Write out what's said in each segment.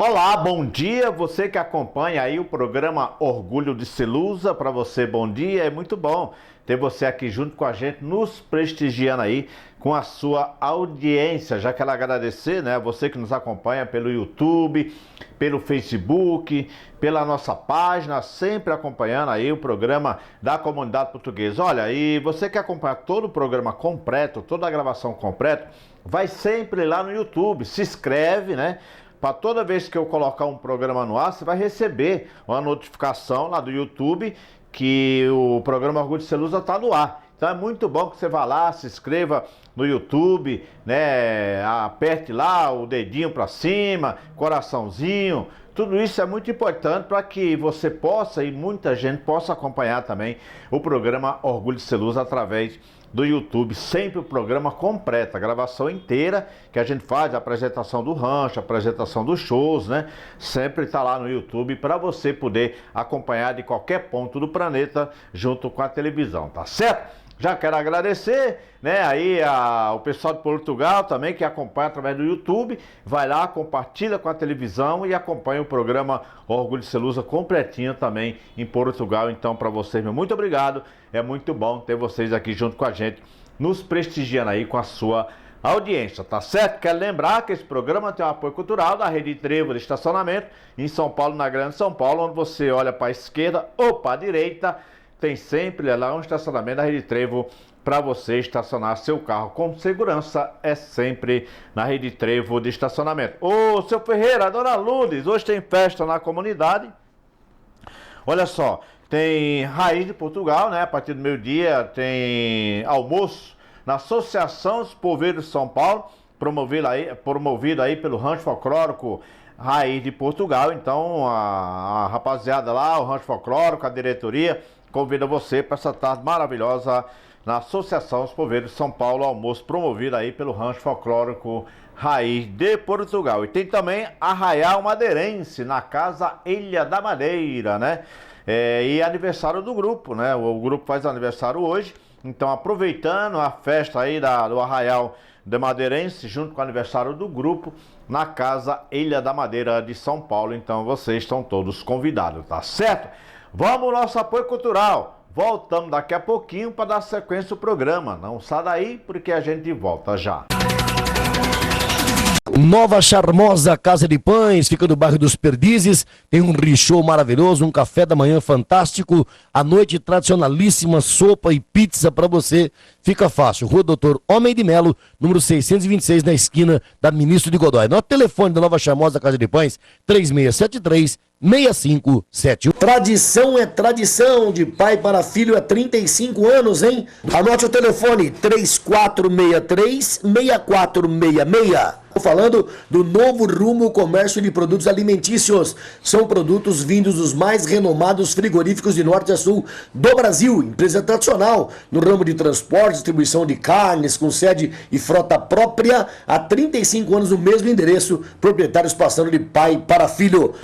Olá, bom dia, você que acompanha aí o programa Orgulho de Celusa, para você bom dia, é muito bom ter você aqui junto com a gente, nos prestigiando aí com a sua audiência. Já quero agradecer, né, você que nos acompanha pelo YouTube, pelo Facebook, pela nossa página, sempre acompanhando aí o programa da comunidade portuguesa. Olha, e você que acompanha todo o programa completo, toda a gravação completa, vai sempre lá no YouTube, se inscreve, né? Para toda vez que eu colocar um programa no ar, você vai receber uma notificação lá do YouTube que o programa Orgulho de Celusa está no ar. Então é muito bom que você vá lá, se inscreva no YouTube, né? Aperte lá o dedinho para cima, coraçãozinho. Tudo isso é muito importante para que você possa e muita gente possa acompanhar também o programa Orgulho de Celusa através do YouTube, sempre o programa completo, a gravação inteira que a gente faz, a apresentação do rancho, a apresentação dos shows, né? Sempre está lá no YouTube para você poder acompanhar de qualquer ponto do planeta junto com a televisão, tá certo? Já quero agradecer, né, aí o pessoal de Portugal também que acompanha através do YouTube, vai lá, compartilha com a televisão e acompanha o programa Orgulho de Celusa completinho também em Portugal. Então, para vocês, meu muito obrigado, é muito bom ter vocês aqui junto com a gente, nos prestigiando aí com a sua audiência, tá certo? Quero lembrar que esse programa tem um apoio cultural da Rede Trevo de Estacionamento em São Paulo, na Grande São Paulo, onde você olha para a esquerda ou para a direita, tem sempre lá um estacionamento da Rede Trevo para você estacionar seu carro com segurança, é sempre na Rede Trevo de Estacionamento. Ô, seu Ferreira, dona Lourdes, hoje tem festa na comunidade. Olha só, tem Raiz de Portugal, né? A partir do meio-dia tem almoço na Associação dos Poveiros de São Paulo, promovido aí pelo Rancho Folclórico Raiz de Portugal. Então, a rapaziada lá, o Rancho Folclórico, a diretoria, convida você para essa tarde maravilhosa na Associação dos Poveiros de São Paulo, almoço promovido aí pelo Rancho Folclórico Raiz de Portugal. E tem também Arraial Madeirense, na Casa Ilha da Madeira, né? E aniversário do grupo, né? O grupo faz aniversário hoje, então aproveitando a festa aí do Arraial da Madeirense, junto com o aniversário do grupo, na Casa Ilha da Madeira de São Paulo. Então vocês estão todos convidados, tá certo? Vamos ao nosso apoio cultural. Voltamos daqui a pouquinho para dar sequência ao programa. Não sai daí porque a gente volta já. Nova charmosa Casa de Pães, fica no bairro dos Perdizes, tem um richô maravilhoso, um café da manhã fantástico, à noite tradicionalíssima, sopa e pizza para você, fica fácil, Rua Doutor Homem de Melo, número 626, na esquina da Ministro de Godói. Nosso telefone da Nova charmosa Casa de Pães, 3673-6571. Tradição é tradição, de pai para filho há 35 anos, hein? Anote o telefone, 3463-6466. Estou falando do Novo Rumo Comércio de Produtos Alimentícios. São produtos vindos dos mais renomados frigoríficos de norte a sul do Brasil. Empresa tradicional no ramo de transporte, distribuição de carnes, com sede e frota própria. Há 35 anos no mesmo endereço, proprietários passando de pai para filho.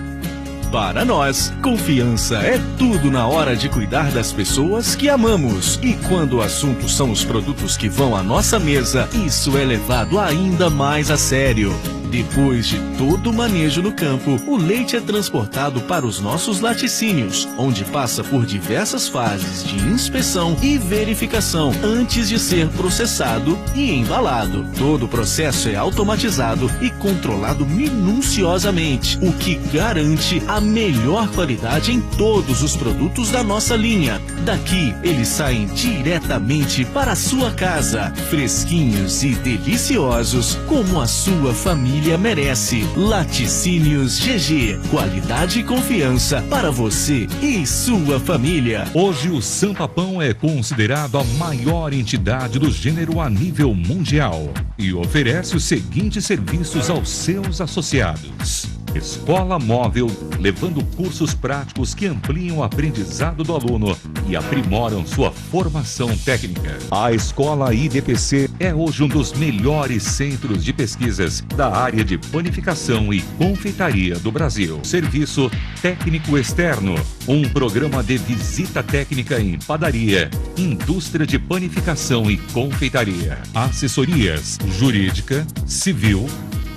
Para nós, confiança é tudo na hora de cuidar das pessoas que amamos. E quando o assunto são os produtos que vão à nossa mesa, isso é levado ainda mais a sério. Depois de todo o manejo no campo, o leite é transportado para os nossos laticínios, onde passa por diversas fases de inspeção e verificação antes de ser processado e embalado. Todo o processo é automatizado e controlado minuciosamente, o que garante a melhor qualidade em todos os produtos da nossa linha. Daqui, eles saem diretamente para a sua casa, fresquinhos e deliciosos, como a sua família merece. Laticínios GG, qualidade e confiança para você e sua família. Hoje o Sampa Pão é considerado a maior entidade do gênero a nível mundial e oferece os seguintes serviços aos seus associados: escola móvel, levando cursos práticos que ampliam o aprendizado do aluno e aprimoram sua formação técnica. A escola IDPC é hoje um dos melhores centros de pesquisas da área de panificação e confeitaria do Brasil. Serviço técnico externo, um programa de visita técnica em padaria, indústria de panificação e confeitaria, assessorias jurídica, civil,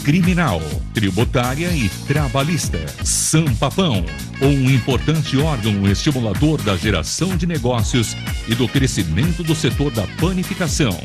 criminal, tributária e trabalhista. Sampapão, um importante órgão estimulador da geração de negócios e do crescimento do setor da panificação.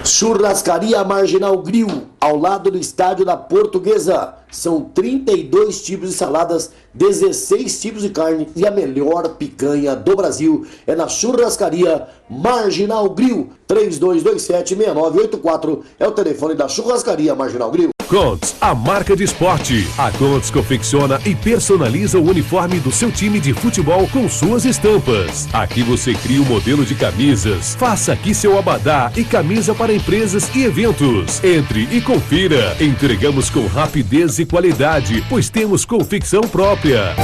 Churrascaria Marginal Grill, ao lado do estádio da Portuguesa. São 32 tipos de saladas, 16 tipos de carne e a melhor picanha do Brasil é na Churrascaria Marginal Grill. 3227-6984 é o telefone da Churrascaria Marginal Grill. Conts, a marca de esporte. A Conts confecciona e personaliza o uniforme do seu time de futebol com suas estampas. Aqui você cria o modelo de camisas. Faça aqui seu abadá e camisa para empresas e eventos. Entre e confira. Entregamos com rapidez e qualidade, pois temos confecção própria.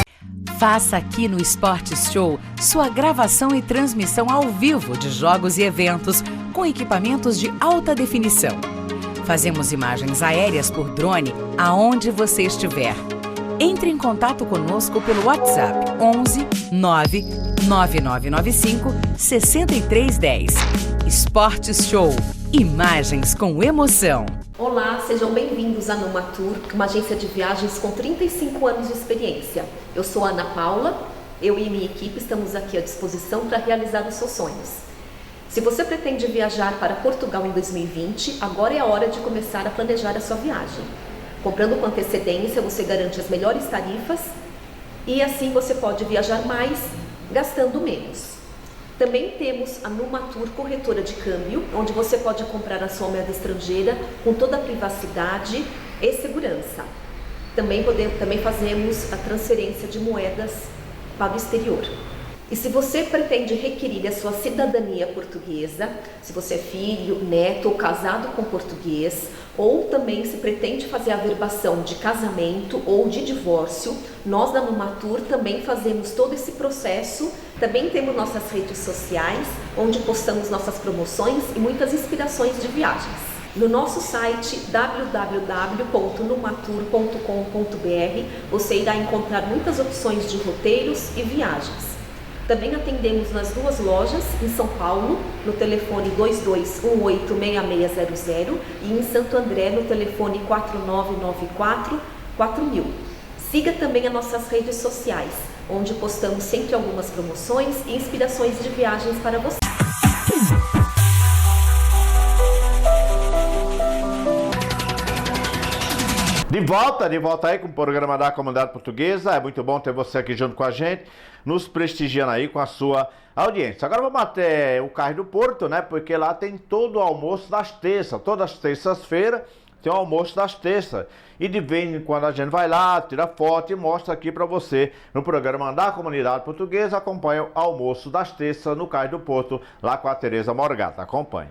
Faça aqui no Esportes Show sua gravação e transmissão ao vivo de jogos e eventos com equipamentos de alta definição. Fazemos imagens aéreas por drone aonde você estiver. Entre em contato conosco pelo WhatsApp 11 9 9995 6310. Esportes Show. Imagens com emoção. Olá, sejam bem-vindos à Numatur, uma agência de viagens com 35 anos de experiência. Eu sou a Ana Paula, eu e minha equipe estamos aqui à disposição para realizar os seus sonhos. Se você pretende viajar para Portugal em 2020, agora é a hora de começar a planejar a sua viagem. Comprando com antecedência, você garante as melhores tarifas e assim você pode viajar mais, gastando menos. Também temos a Numatur Corretora de Câmbio, onde você pode comprar a sua moeda estrangeira com toda a privacidade e segurança. Também fazemos a transferência de moedas para o exterior. E se você pretende requerir a sua cidadania portuguesa, se você é filho, neto ou casado com português, ou também se pretende fazer a averbação de casamento ou de divórcio, nós da Numatur também fazemos todo esse processo. Também temos nossas redes sociais, onde postamos nossas promoções e muitas inspirações de viagens. No nosso site www.numatur.com.br você irá encontrar muitas opções de roteiros e viagens. Também atendemos nas duas lojas, em São Paulo, no telefone 2218-6600 e em Santo André, no telefone 4994-4000. Siga também as nossas redes sociais, onde postamos sempre algumas promoções e inspirações de viagens para você. De volta aí com o programa da Comunidade Portuguesa. É muito bom ter você aqui junto com a gente, nos prestigiando aí com a sua audiência. Agora vamos até o Cais do Porto, né? Porque lá tem todo o almoço das terças. Todas as terças-feiras tem o almoço das terças. E de vez em quando a gente vai lá, tira foto e mostra aqui para você no programa da Comunidade Portuguesa. Acompanha o almoço das terças no Cais do Porto, lá com a Tereza Morgata. Acompanhe.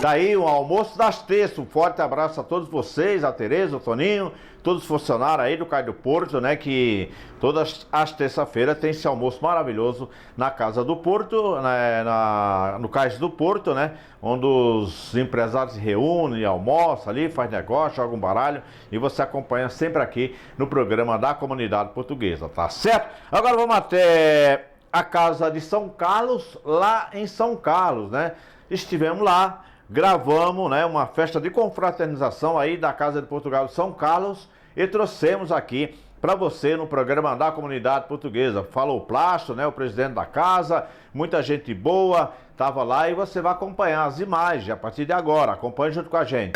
Daí o almoço das terças, um forte abraço a todos vocês, a Tereza, o Toninho, todos os funcionários aí do Cais do Porto, né, que todas as terças-feiras tem esse almoço maravilhoso na Casa do Porto, né, no Cais do Porto, né, onde os empresários se reúnem, almoçam ali, faz negócio, jogam baralho, e você acompanha sempre aqui no programa da Comunidade Portuguesa, tá certo? Agora vamos até a Casa de São Carlos, lá em São Carlos, né, estivemos lá, gravamos, né, uma festa de confraternização aí da Casa de Portugal de São Carlos e trouxemos aqui para você no programa da Comunidade Portuguesa. Falou o Plástico, né, o presidente da casa, muita gente boa, estava lá e você vai acompanhar as imagens a partir de agora. Acompanhe junto com a gente.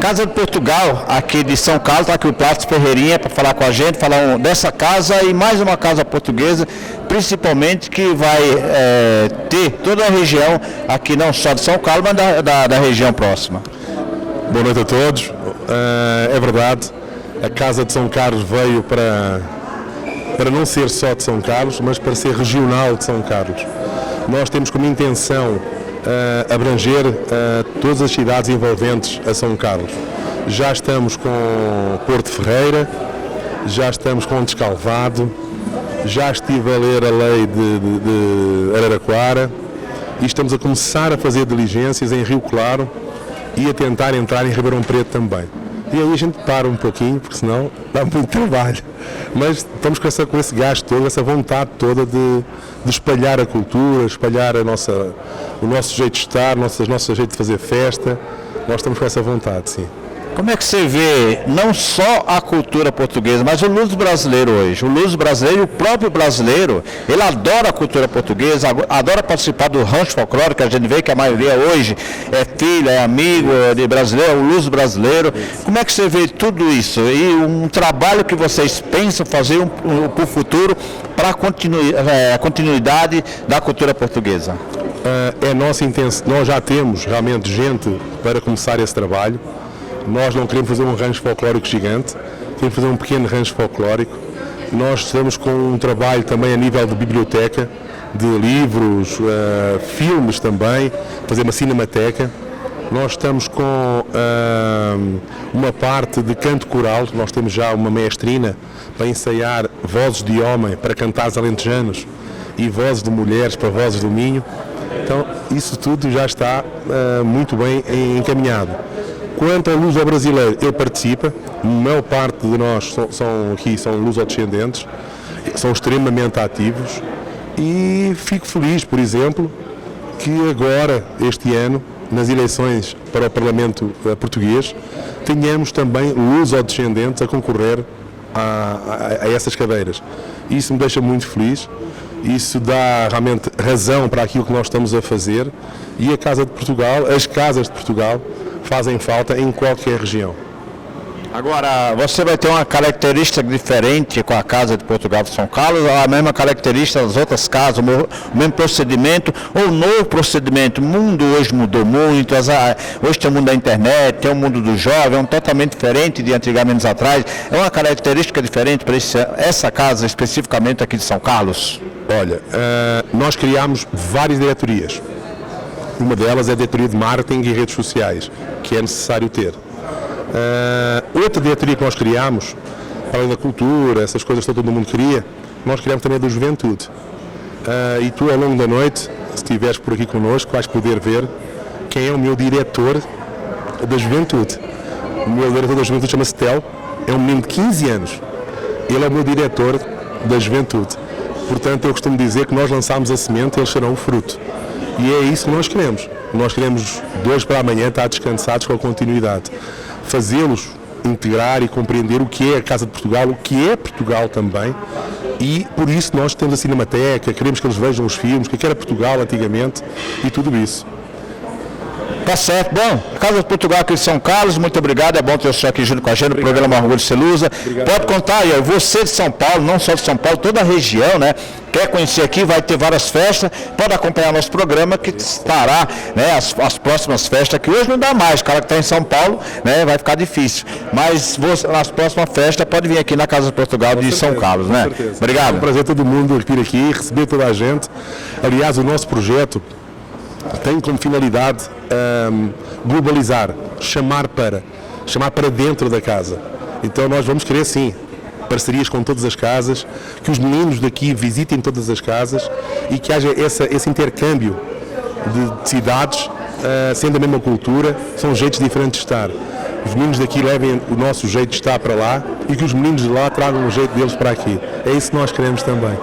Casa de Portugal, aqui de São Carlos, está aqui o Plástico Ferreirinha para falar com a gente, falar dessa casa e mais uma casa portuguesa, principalmente que vai ter toda a região aqui, não só de São Carlos, mas da região próxima. Boa noite a todos. É verdade, a Casa de São Carlos veio para não ser só de São Carlos, mas para ser regional de São Carlos. Nós temos como intenção abranger todas as cidades envolventes a São Carlos. Já estamos com Porto Ferreira, já estamos com Descalvado, já estive a ler a lei de Araraquara e estamos a começar a fazer diligências em Rio Claro e a tentar entrar em Ribeirão Preto também. E aí a gente para um pouquinho, porque senão dá muito trabalho. Mas estamos com esse gasto todo, essa vontade toda de espalhar a cultura, espalhar o nosso jeito de estar, o nosso jeito de fazer festa. Nós estamos com essa vontade, sim. Como é que você vê não só a cultura portuguesa, mas o luso brasileiro hoje? O luso brasileiro e o próprio brasileiro, ele adora a cultura portuguesa, adora participar do rancho folclórico, que a gente vê que a maioria hoje é filho, é amigo de brasileiro, o luso brasileiro. Como é que você vê tudo isso? E um trabalho que vocês pensam fazer para o futuro, para a continuidade da cultura portuguesa? É nossa intenção, nós já temos realmente gente para começar esse trabalho. Nós não queremos fazer um rancho folclórico gigante, queremos fazer um pequeno rancho folclórico. Nós estamos com um trabalho também a nível de biblioteca, de livros, filmes também, fazer uma cinemateca. Nós estamos com uma parte de canto coral, nós temos já uma mestrina para ensaiar vozes de homem para cantares alentejanos e vozes de mulheres para vozes do Minho. Então isso tudo já está muito bem encaminhado. Quanto ao luso brasileiro, ele participa, a maior parte de nós são lusodescendentes, são extremamente ativos e fico feliz, por exemplo, que agora, este ano, nas eleições para o Parlamento português, tenhamos também luso-descendentes a concorrer a essas cadeiras. Isso me deixa muito feliz, isso dá realmente razão para aquilo que nós estamos a fazer, e a Casa de Portugal, as casas de Portugal, fazem falta em qualquer região. Agora, você vai ter uma característica diferente com a Casa de Portugal de São Carlos, ou a mesma característica das outras casas, o mesmo procedimento, ou um novo procedimento? O mundo hoje mudou muito, hoje tem o mundo da internet, tem o mundo do jovem, totalmente diferente de antigamente atrás. É uma característica diferente para essa casa especificamente aqui de São Carlos? Olha, nós criámos várias diretorias. Uma delas é a diretoria de marketing e redes sociais, que é necessário ter. Outra diretoria que nós criámos, além da cultura, essas coisas que todo mundo queria, nós criámos também a da juventude. E tu, ao longo da noite, se estiveres por aqui connosco, vais poder ver quem é o meu diretor da juventude. O meu diretor da juventude chama-se Tel, é um menino de 15 anos. Ele é o meu diretor da juventude. Portanto, eu costumo dizer que nós lançámos a semente e eles serão o fruto. E é isso que nós queremos. Nós queremos, de hoje para amanhã, estar descansados com a continuidade. Fazê-los integrar e compreender o que é a Casa de Portugal, o que é Portugal também, e por isso nós temos a Cinemateca, queremos que eles vejam os filmes, que era Portugal antigamente, e tudo isso. Tá certo. Bom, Casa de Portugal aqui de São Carlos, muito obrigado, é bom ter o senhor aqui junto com a gente no programa Orgulho de Celusa. Pode contar aí, você de São Paulo, não só de São Paulo, toda a região, né? Quer conhecer aqui, vai ter várias festas, pode acompanhar nosso programa que estará, né, as próximas festas, que hoje não dá mais, o cara que está em São Paulo, né, vai ficar difícil. Mas nas próximas festas pode vir aqui na Casa de Portugal de São Carlos, né? Obrigado. É um prazer todo mundo vir aqui, receber toda a gente. Aliás, o nosso projeto tem como finalidade globalizar, chamar para dentro da casa. Então nós vamos querer sim parcerias com todas as casas, que os meninos daqui visitem todas as casas e que haja esse intercâmbio de cidades, sendo a mesma cultura, são jeitos diferentes de estar. Os meninos daqui levem o nosso jeito de estar para lá e que os meninos de lá tragam o jeito deles para aqui. É isso que nós queremos também.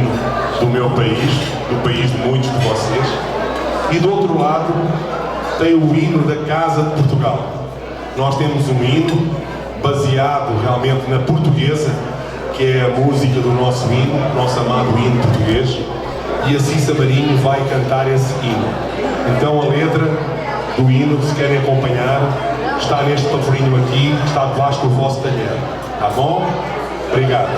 hino do meu país, do país de muitos de vocês, e do outro lado tem o hino da Casa de Portugal. Nós temos um hino baseado realmente na portuguesa, que é a música do nosso hino, nosso amado hino português, e a Cissa Marinho vai cantar esse hino. Então a letra do hino, se querem acompanhar, está neste papelinho aqui, está debaixo do vosso talher. Tá bom? Obrigado.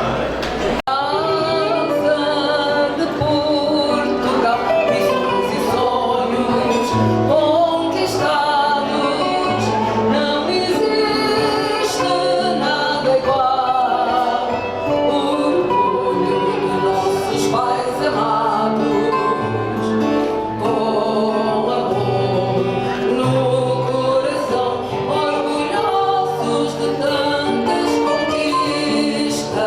Orgulhosos de tantas conquistas.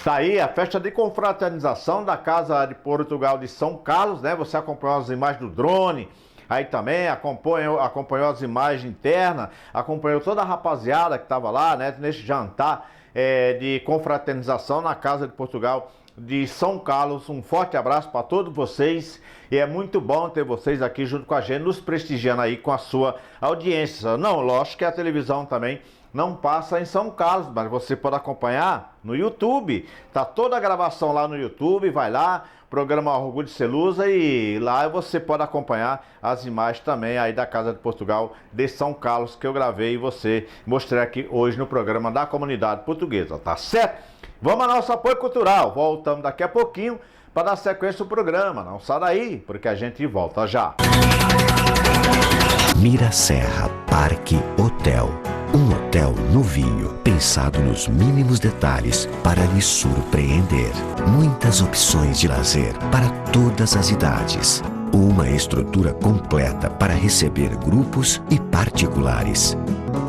Tá aí a festa de confraternização da Casa de Portugal de São Carlos, né? Você acompanhou as imagens do drone, aí também acompanhou as imagens internas, acompanhou toda a rapaziada que estava lá, né? Nesse jantar de confraternização na Casa de Portugal de São Carlos. Um forte abraço para todos vocês e é muito bom ter vocês aqui junto com a gente, nos prestigiando aí com a sua audiência. Não, lógico que a televisão também não passa em São Carlos, mas você pode acompanhar no YouTube. Tá toda a gravação lá no YouTube, vai lá, programa Orgulho de Celusa, e lá você pode acompanhar as imagens também aí da Casa de Portugal de São Carlos que eu gravei e você mostrei aqui hoje no programa da Comunidade Portuguesa, tá certo? Vamos ao nosso apoio cultural, voltamos daqui a pouquinho para dar sequência ao programa. Não sai daí, porque a gente volta já. Mira Serra Parque Hotel. Um hotel novinho, pensado nos mínimos detalhes para lhe surpreender. Muitas opções de lazer para todas as idades. Uma estrutura completa para receber grupos e particulares.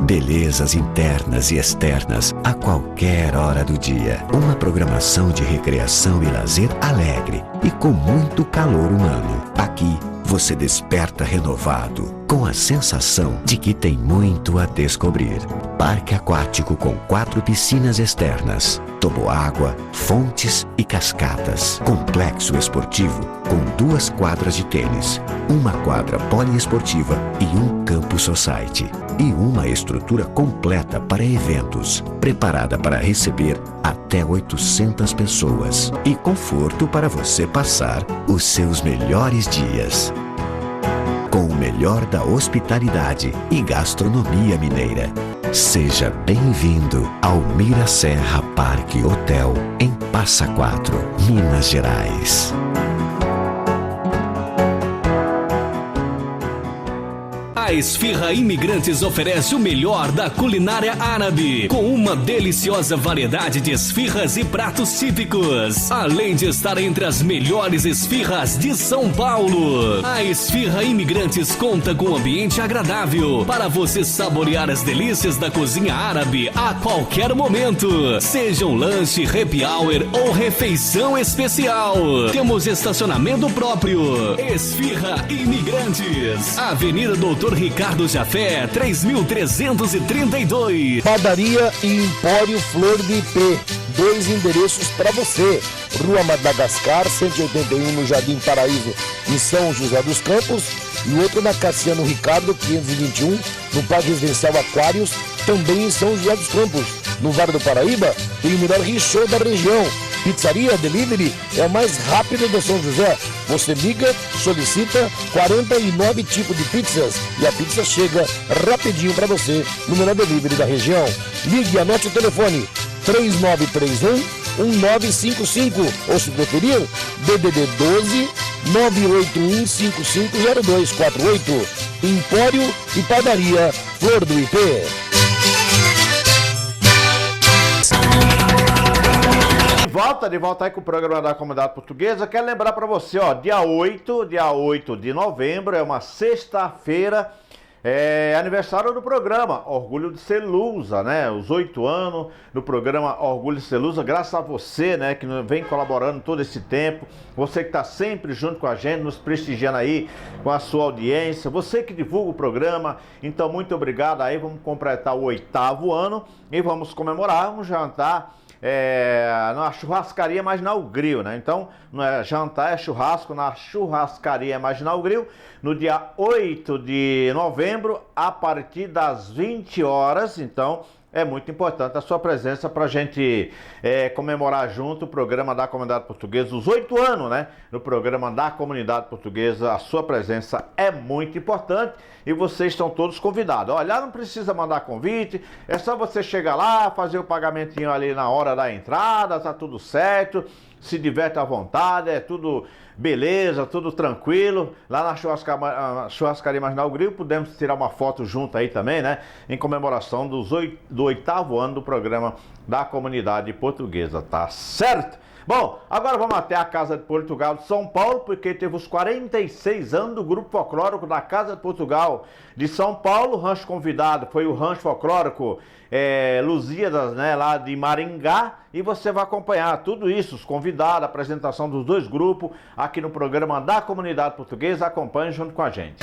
Belezas internas e externas a qualquer hora do dia. Uma programação de recreação e lazer alegre e com muito calor humano. Aqui você desperta renovado, com a sensação de que tem muito a descobrir. Parque aquático com 4 piscinas externas, toboágua, fontes e cascatas. Complexo esportivo com 2 quadras de tênis, uma quadra poliesportiva e um campo society. E uma estrutura completa para eventos, preparada para receber até 800 pessoas. E conforto para você passar os seus melhores dias. Com o melhor da hospitalidade e gastronomia mineira. Seja bem-vindo ao Mira Serra Parque Hotel, em Passa Quatro, Minas Gerais. A Esfirra Imigrantes oferece o melhor da culinária árabe, com uma deliciosa variedade de esfirras e pratos típicos, além de estar entre as melhores esfirras de São Paulo. A Esfirra Imigrantes conta com um ambiente agradável para você saborear as delícias da cozinha árabe a qualquer momento, seja um lanche, happy hour ou refeição especial. Temos estacionamento próprio. Esfirra Imigrantes, Avenida Doutor Ricardo Jafé, 3332. Padaria e Empório Flor de Ipê. 2 endereços para você. Rua Madagascar, 181, no Jardim Paraíso, em São José dos Campos. E o outro na Cassiano Ricardo, 521, no Parque Residencial Aquários, também em São José dos Campos. No Vale do Paraíba, tem o melhor richô da região. Pizzaria Delivery é a mais rápida de São José. Você liga, solicita 49 tipos de pizzas e a pizza chega rapidinho para você no melhor delivery da região. Ligue e anote o telefone 3931-1955 ou, se preferir, DDD 12 981550248. Empório e Padaria Flor do Ipê. De volta aí com o programa da Comunidade Portuguesa. Quero lembrar para você, ó, dia 8 de novembro, é uma sexta-feira, é aniversário do programa Orgulho de Celusa, né? Os 8 anos do programa Orgulho de Celusa, graças a você, né, que vem colaborando todo esse tempo, você que está sempre junto com a gente, nos prestigiando aí com a sua audiência, você que divulga o programa, então muito obrigado aí, vamos completar o 8º ano e vamos comemorar um jantar na churrascaria Marginal Grill, né? Então, não é jantar, é churrasco na churrascaria Marginal Grill, no dia 8 de novembro, a partir das 20 horas. Então, é muito importante a sua presença para a gente comemorar junto o programa da Comunidade Portuguesa, os 8 anos, né? No programa da Comunidade Portuguesa, a sua presença é muito importante e vocês estão todos convidados. Olha, não precisa mandar convite, é só você chegar lá, fazer o pagamentinho ali na hora da entrada, tá tudo certo, se diverte à vontade, é tudo beleza, tudo tranquilo. Lá na churrascaria Marginal Grill, podemos tirar uma foto junto aí também, né? Em comemoração do 8º ano do programa da Comunidade Portuguesa, tá certo? Bom, agora vamos até a Casa de Portugal de São Paulo, porque teve os 46 anos do Grupo Folclórico da Casa de Portugal de São Paulo. O rancho convidado foi o Rancho Folclórico Lusíadas, né, lá de Maringá. E você vai acompanhar tudo isso, os convidados, a apresentação dos dois grupos, aqui no programa da Comunidade Portuguesa. Acompanhe junto com a gente.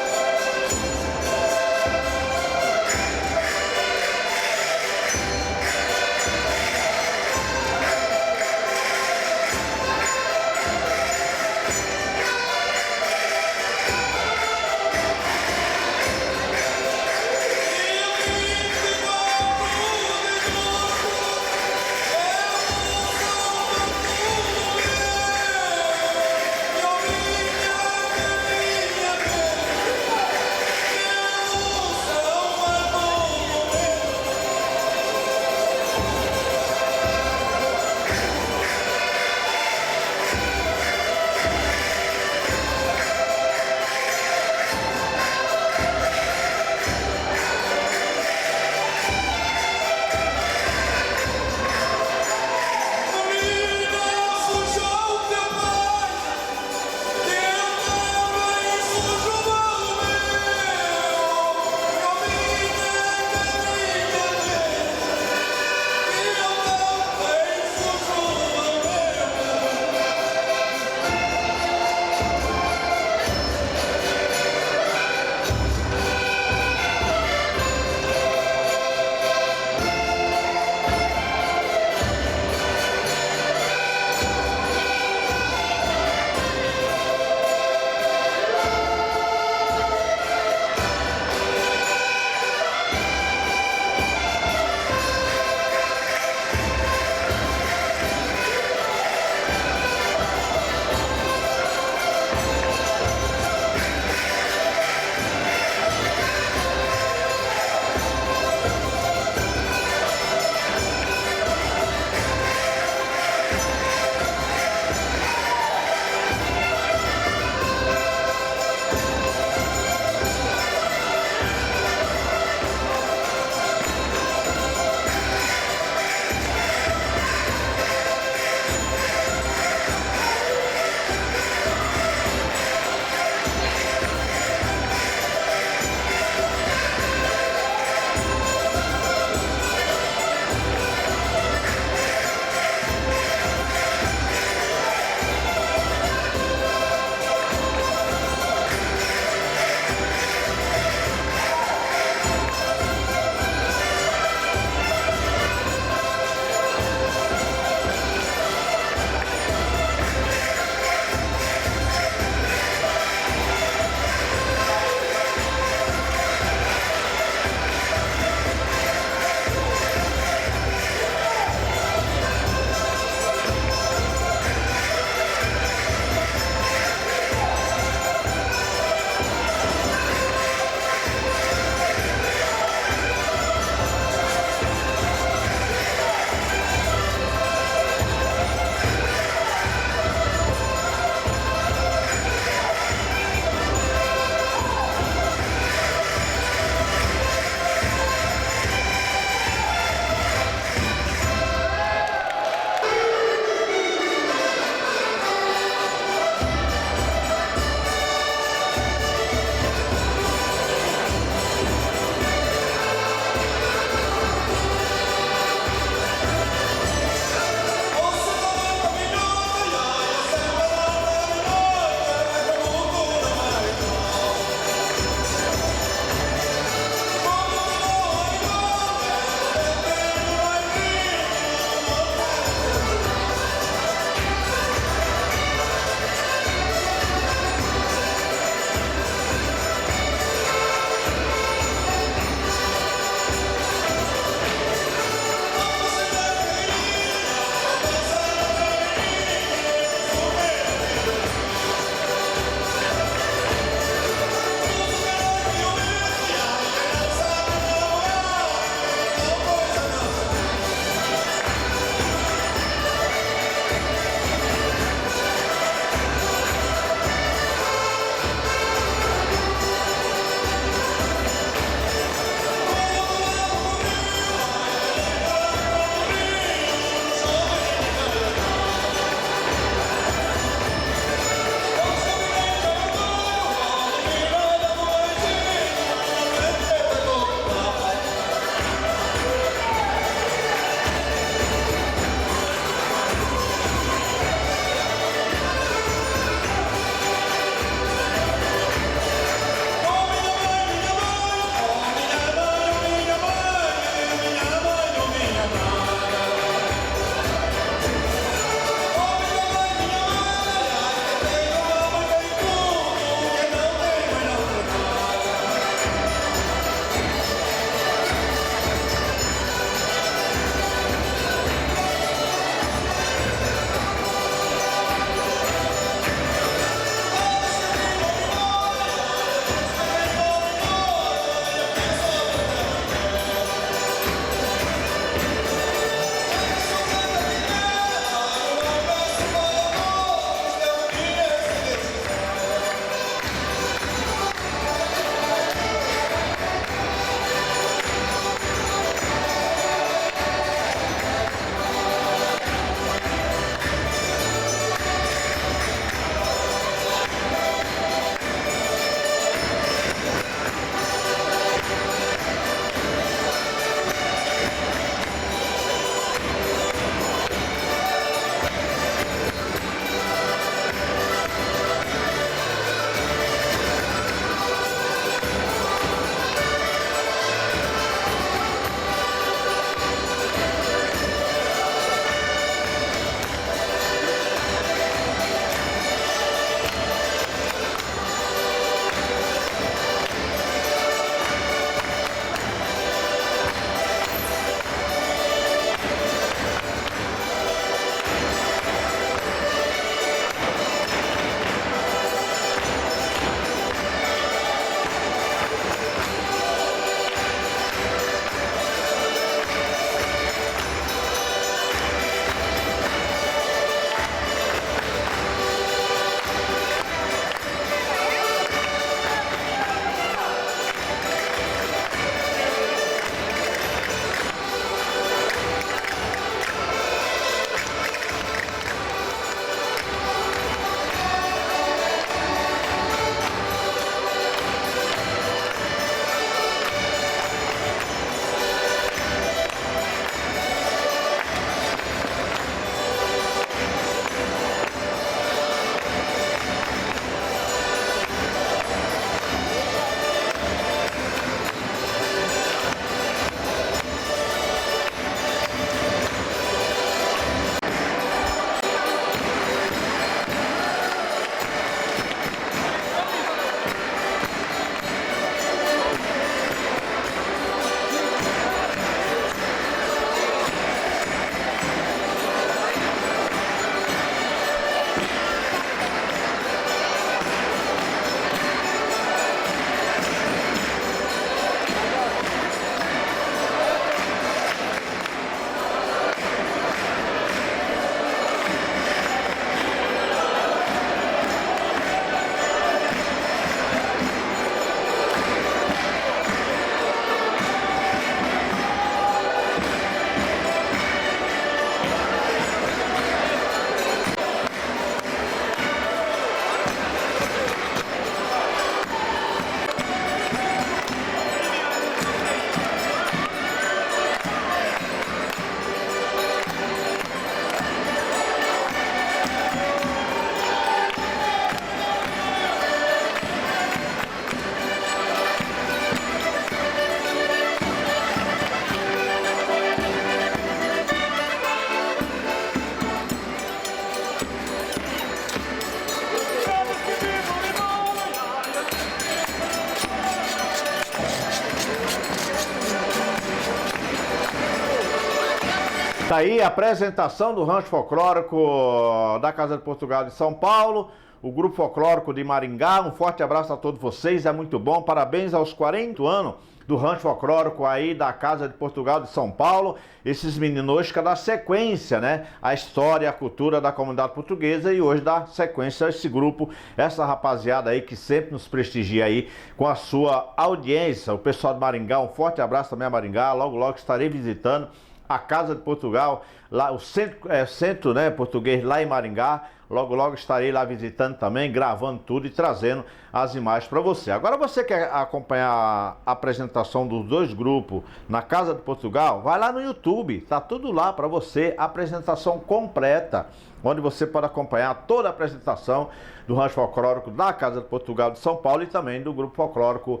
Tá aí a apresentação do Rancho Folclórico da Casa de Portugal de São Paulo, o Grupo Folclórico de Maringá. Um forte abraço a todos vocês, é muito bom. Parabéns aos 40 anos do Rancho Folclórico aí da Casa de Portugal de São Paulo. Esses meninos que dá sequência, né? A história, a cultura da comunidade portuguesa, e hoje dá sequência a esse grupo, essa rapaziada aí que sempre nos prestigia aí com a sua audiência. O pessoal de Maringá, um forte abraço também a Maringá. Logo, logo estarei visitando a Casa de Portugal, lá o centro, né, português lá em Maringá. Logo, logo estarei lá visitando também, gravando tudo e trazendo as imagens para você. Agora, você quer acompanhar a apresentação dos dois grupos na Casa de Portugal? Vai lá no YouTube, tá tudo lá para você, a apresentação completa, onde você pode acompanhar toda a apresentação do Rancho Folclórico da Casa de Portugal de São Paulo e também do Grupo Folclórico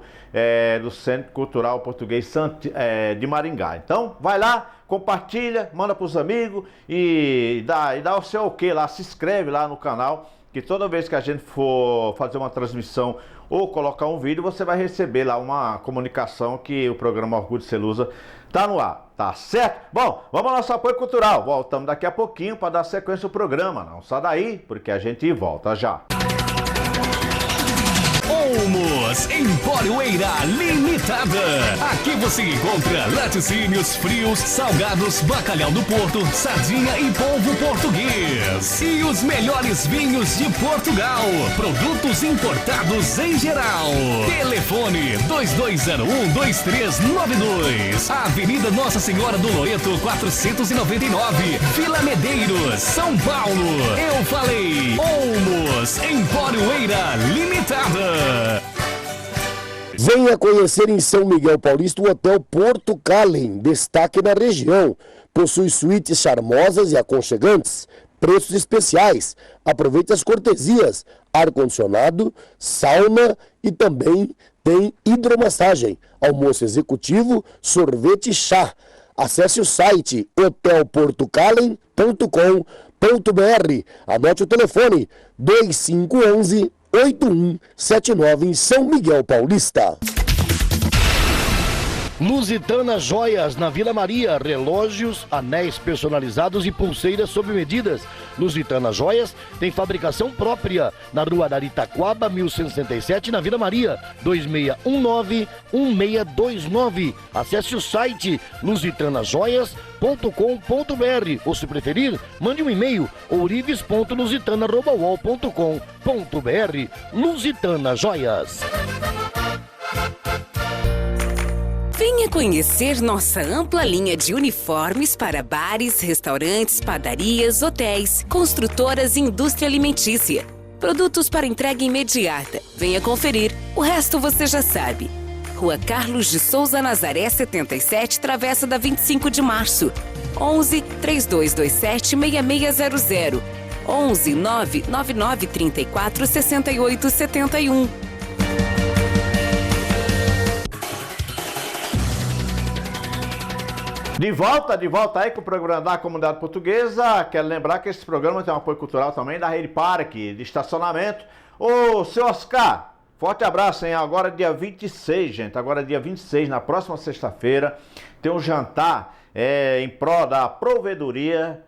do Centro Cultural Português de Maringá. Então, vai lá, compartilha, manda para os amigos e dá o seu ok lá, se inscreve lá no canal, que toda vez que a gente for fazer uma transmissão ou colocar um vídeo, você vai receber lá uma comunicação que o programa Orgulho de Celusa tá no ar, tá certo? Bom, vamos ao nosso apoio cultural. Voltamos daqui a pouquinho para dar sequência ao programa. Não sai daí, porque a gente volta já. Olmos Empório Eira Limitada. Aqui você encontra laticínios frios, salgados, bacalhau do Porto, sardinha e polvo português. E os melhores vinhos de Portugal. Produtos importados em geral. Telefone 2201-2392. Avenida Nossa Senhora do Loreto, 499. Vila Medeiros, São Paulo. Eu falei. Olmos Empório Eira Limitada. Venha conhecer em São Miguel Paulista o Hotel Porto Calen, destaque na região. Possui suítes charmosas e aconchegantes, preços especiais. Aproveite as cortesias, ar-condicionado, sauna e também tem hidromassagem, almoço executivo, sorvete e chá. Acesse o site hotelportocalen.com.br. Anote o telefone 2511-8179 em São Miguel Paulista. Lusitana Joias, na Vila Maria, relógios, anéis personalizados e pulseiras sob medidas. Lusitana Joias tem fabricação própria na Rua Aritaquaba, 1167, na Vila Maria, 2619-1629. Acesse o site lusitanajoias.com.br ou, se preferir, mande um e-mail ourives.lusitana@uol.com.br. Lusitana Joias. Venha conhecer nossa ampla linha de uniformes para bares, restaurantes, padarias, hotéis, construtoras e indústria alimentícia. Produtos para entrega imediata. Venha conferir, o resto você já sabe. Rua Carlos de Souza Nazaré 77, Travessa da 25 de Março. 11 3227 6600. 11 999 34 68 71. De volta aí com o programa da Comunidade Portuguesa. Quero lembrar que esse programa tem um apoio cultural também da Rede Parque de estacionamento. Ô, seu Oscar, forte abraço, hein? Agora dia 26, gente. Agora dia 26, na próxima sexta-feira, tem um jantar em prol da provedoria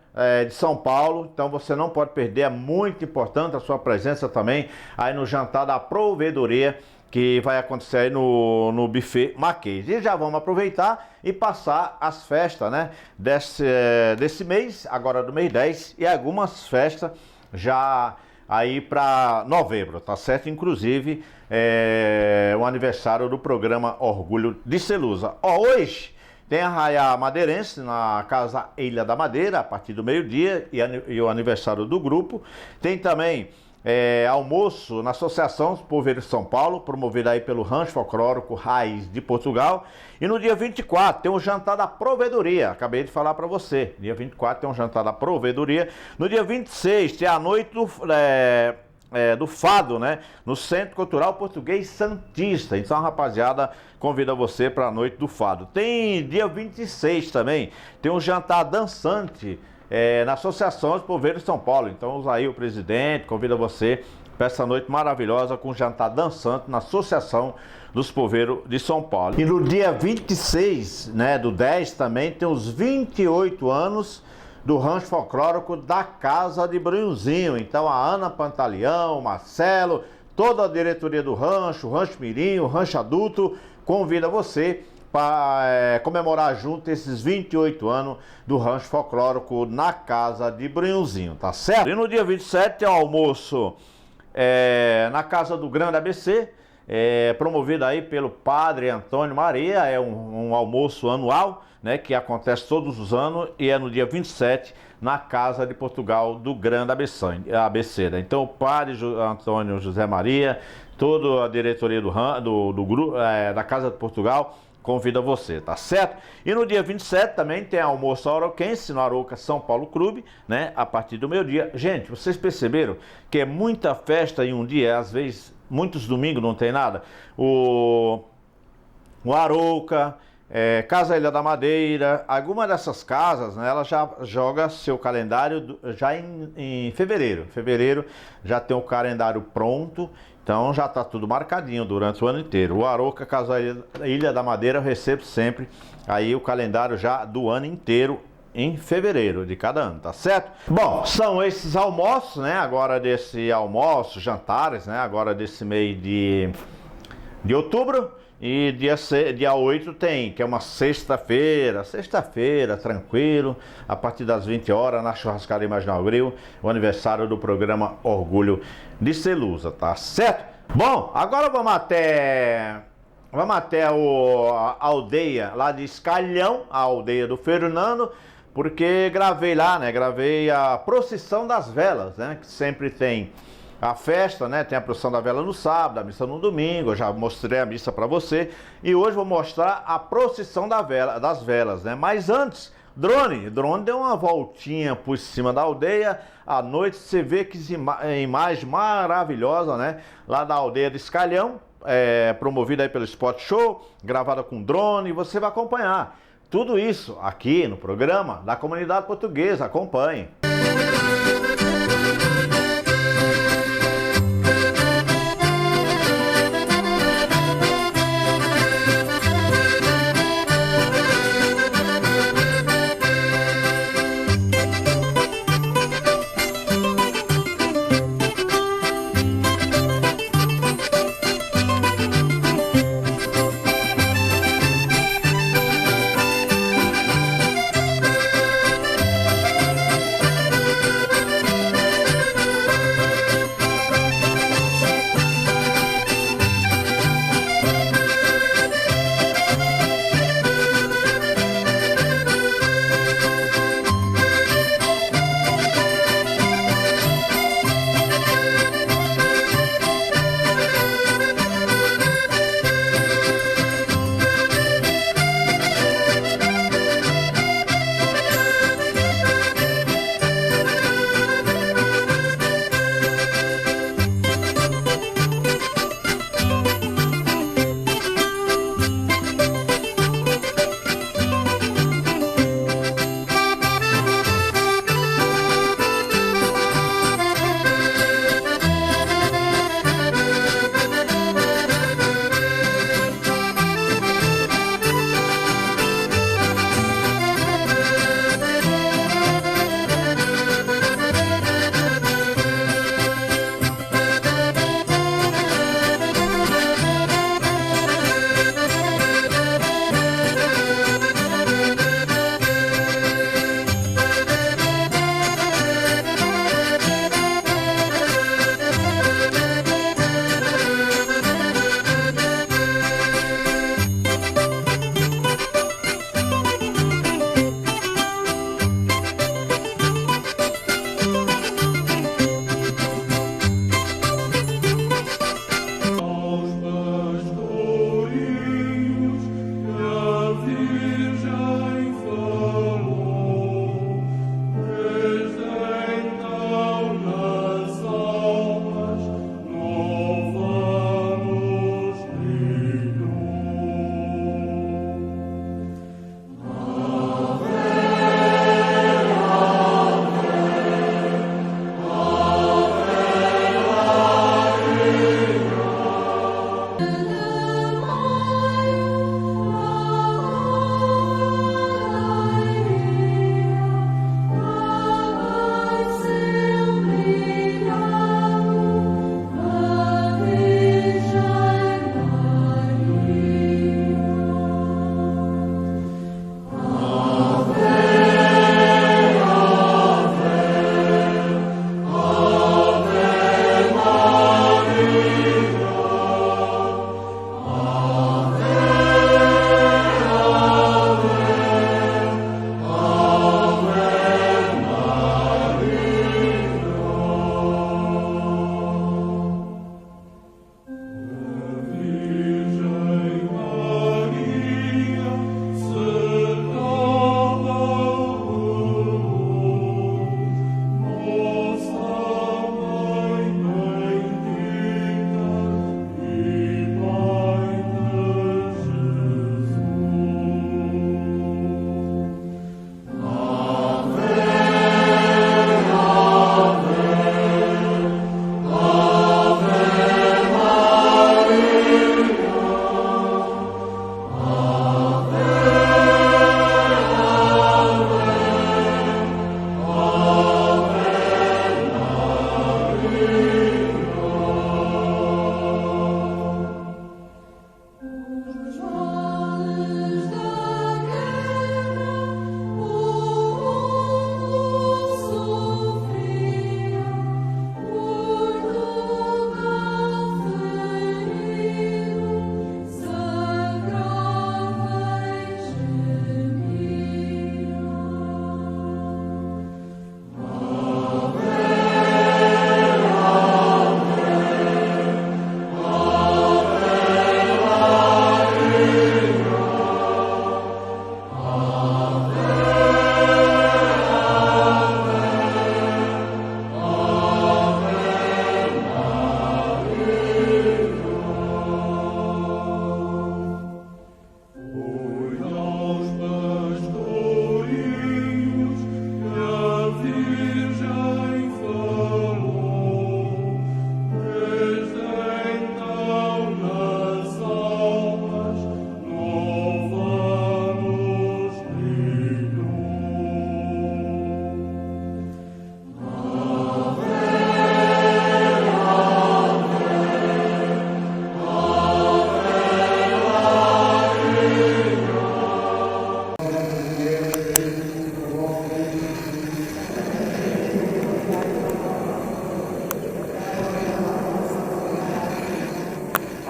de São Paulo. Então você não pode perder, é muito importante a sua presença também aí no jantar da provedoria, que vai acontecer aí no Buffet Marquês. E já vamos aproveitar e passar as festas, né, desse mês, agora do mês 10, e algumas festas já aí para novembro, tá certo? Inclusive o aniversário do programa Orgulho de Celusa. Hoje tem Arraiá Madeirense na Casa Ilha da Madeira, a partir do meio-dia, e o aniversário do grupo. Tem também almoço na Associação dos Poveiros de São Paulo, promovido aí pelo Rancho Folclórico Raiz de Portugal. E no dia 24 tem um jantar da provedoria, acabei de falar para você. Dia 24 tem um jantar da provedoria. No dia 26 tem a noite do Fado, né? No Centro Cultural Português Santista. Então a rapaziada convida você para a noite do Fado. Tem dia 26 também, tem um jantar dançante na Associação dos Poveiros de São Paulo. Então aí o presidente convida você para essa noite maravilhosa com jantar dançante na Associação dos Poveiros de São Paulo. E no dia 26, né, do 10 também tem os 28 anos do Rancho Folclórico da Casa de Brunhozinho. Então a Ana Pantaleão, o Marcelo, toda a diretoria do Rancho, o Rancho Mirim, o Rancho Adulto, convida você para comemorar junto esses 28 anos do Rancho Folclórico na Casa de Brunhozinho, tá certo? E no dia 27 tem o almoço na Casa do Grande ABC, promovido aí pelo Padre Antônio Maria. É um almoço anual, né, que acontece todos os anos e é no dia 27 na Casa de Portugal do Grande ABC. Né? Então o Padre Antônio José Maria, toda a diretoria do grupo da Casa de Portugal convida você, tá certo? E no dia 27 também tem almoço arauquense no Arouca São Paulo Clube, né? A partir do meio-dia. Gente, vocês perceberam que é muita festa em um dia, às vezes muitos domingos não tem nada? O Arouca, Casa Ilha da Madeira, alguma dessas casas, né, ela já joga seu calendário já em fevereiro. Fevereiro já tem o calendário pronto, então já está tudo marcadinho durante o ano inteiro. O Arouca, Casa Ilha da Madeira, eu recebo sempre aí o calendário já do ano inteiro em fevereiro de cada ano, tá certo? Bom, são esses almoços, né, agora desse almoço, jantares, né, agora desse mês de outubro. E dia 8 tem, que é uma sexta-feira, tranquilo, a partir das 20 horas, na Churrascaria Marginal Grill, o aniversário do programa Orgulho de Celusa, tá certo? Bom, agora vamos até a aldeia lá de Escalhão, a aldeia do Fernando, porque gravei lá, né, gravei a procissão das velas, né, que sempre tem a festa, né? Tem a procissão da vela no sábado, a missa no domingo. Eu já mostrei a missa para você. E hoje vou mostrar a procissão das velas, né? Mas antes, drone deu uma voltinha por cima da aldeia. À noite você vê que imagem maravilhosa, né? Lá da aldeia de Escalhão, promovida aí pelo Spot Show, gravada com drone. E você vai acompanhar tudo isso aqui no programa da Comunidade Portuguesa. Acompanhe.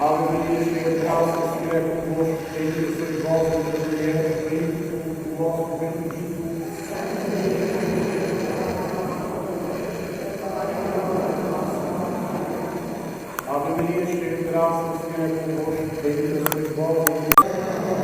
Ave Maria, cheia de graça, o Senhor é convosco, bendita sois vós entre as mulheres, bendito o vosso ventre Jesus. Ave Maria, cheia de graça, o Senhor é convosco, bendita sois vós entre as mulheres.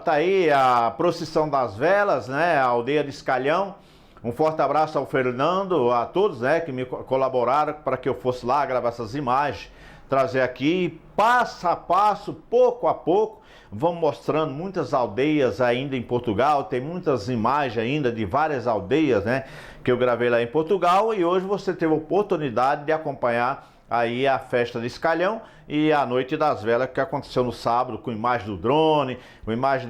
Tá aí a procissão das velas, né? A aldeia de Escalhão. Um forte abraço ao Fernando, a todos, né, que me colaboraram para que eu fosse lá gravar essas imagens, trazer aqui passo a passo, pouco a pouco. Vamos mostrando muitas aldeias ainda em Portugal, tem muitas imagens ainda de várias aldeias, né, que eu gravei lá em Portugal, e hoje você teve a oportunidade de acompanhar aí a festa de Escalhão e a Noite das Velas, que aconteceu no sábado, com imagem do drone, com imagem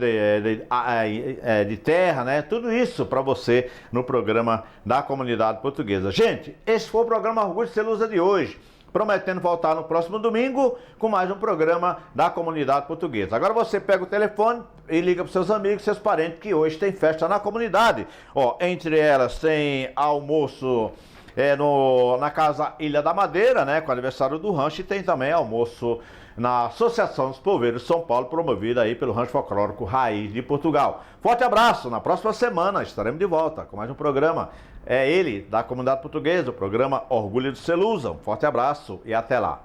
de terra, né? Tudo isso para você no programa da Comunidade Portuguesa. Gente, esse foi o programa Orgulho de Celusa de hoje, prometendo voltar no próximo domingo com mais um programa da Comunidade Portuguesa. Agora você pega o telefone e liga para seus amigos, seus parentes, que hoje tem festa na comunidade. Ó, entre elas tem almoço na Casa Ilha da Madeira, né, com o aniversário do rancho, e tem também almoço na Associação dos Poveiros de São Paulo, promovida aí pelo Rancho Folclórico Raiz de Portugal. Forte abraço, na próxima semana estaremos de volta com mais um programa, ele da Comunidade Portuguesa, o programa Orgulho de Celusa. Um forte abraço e até lá.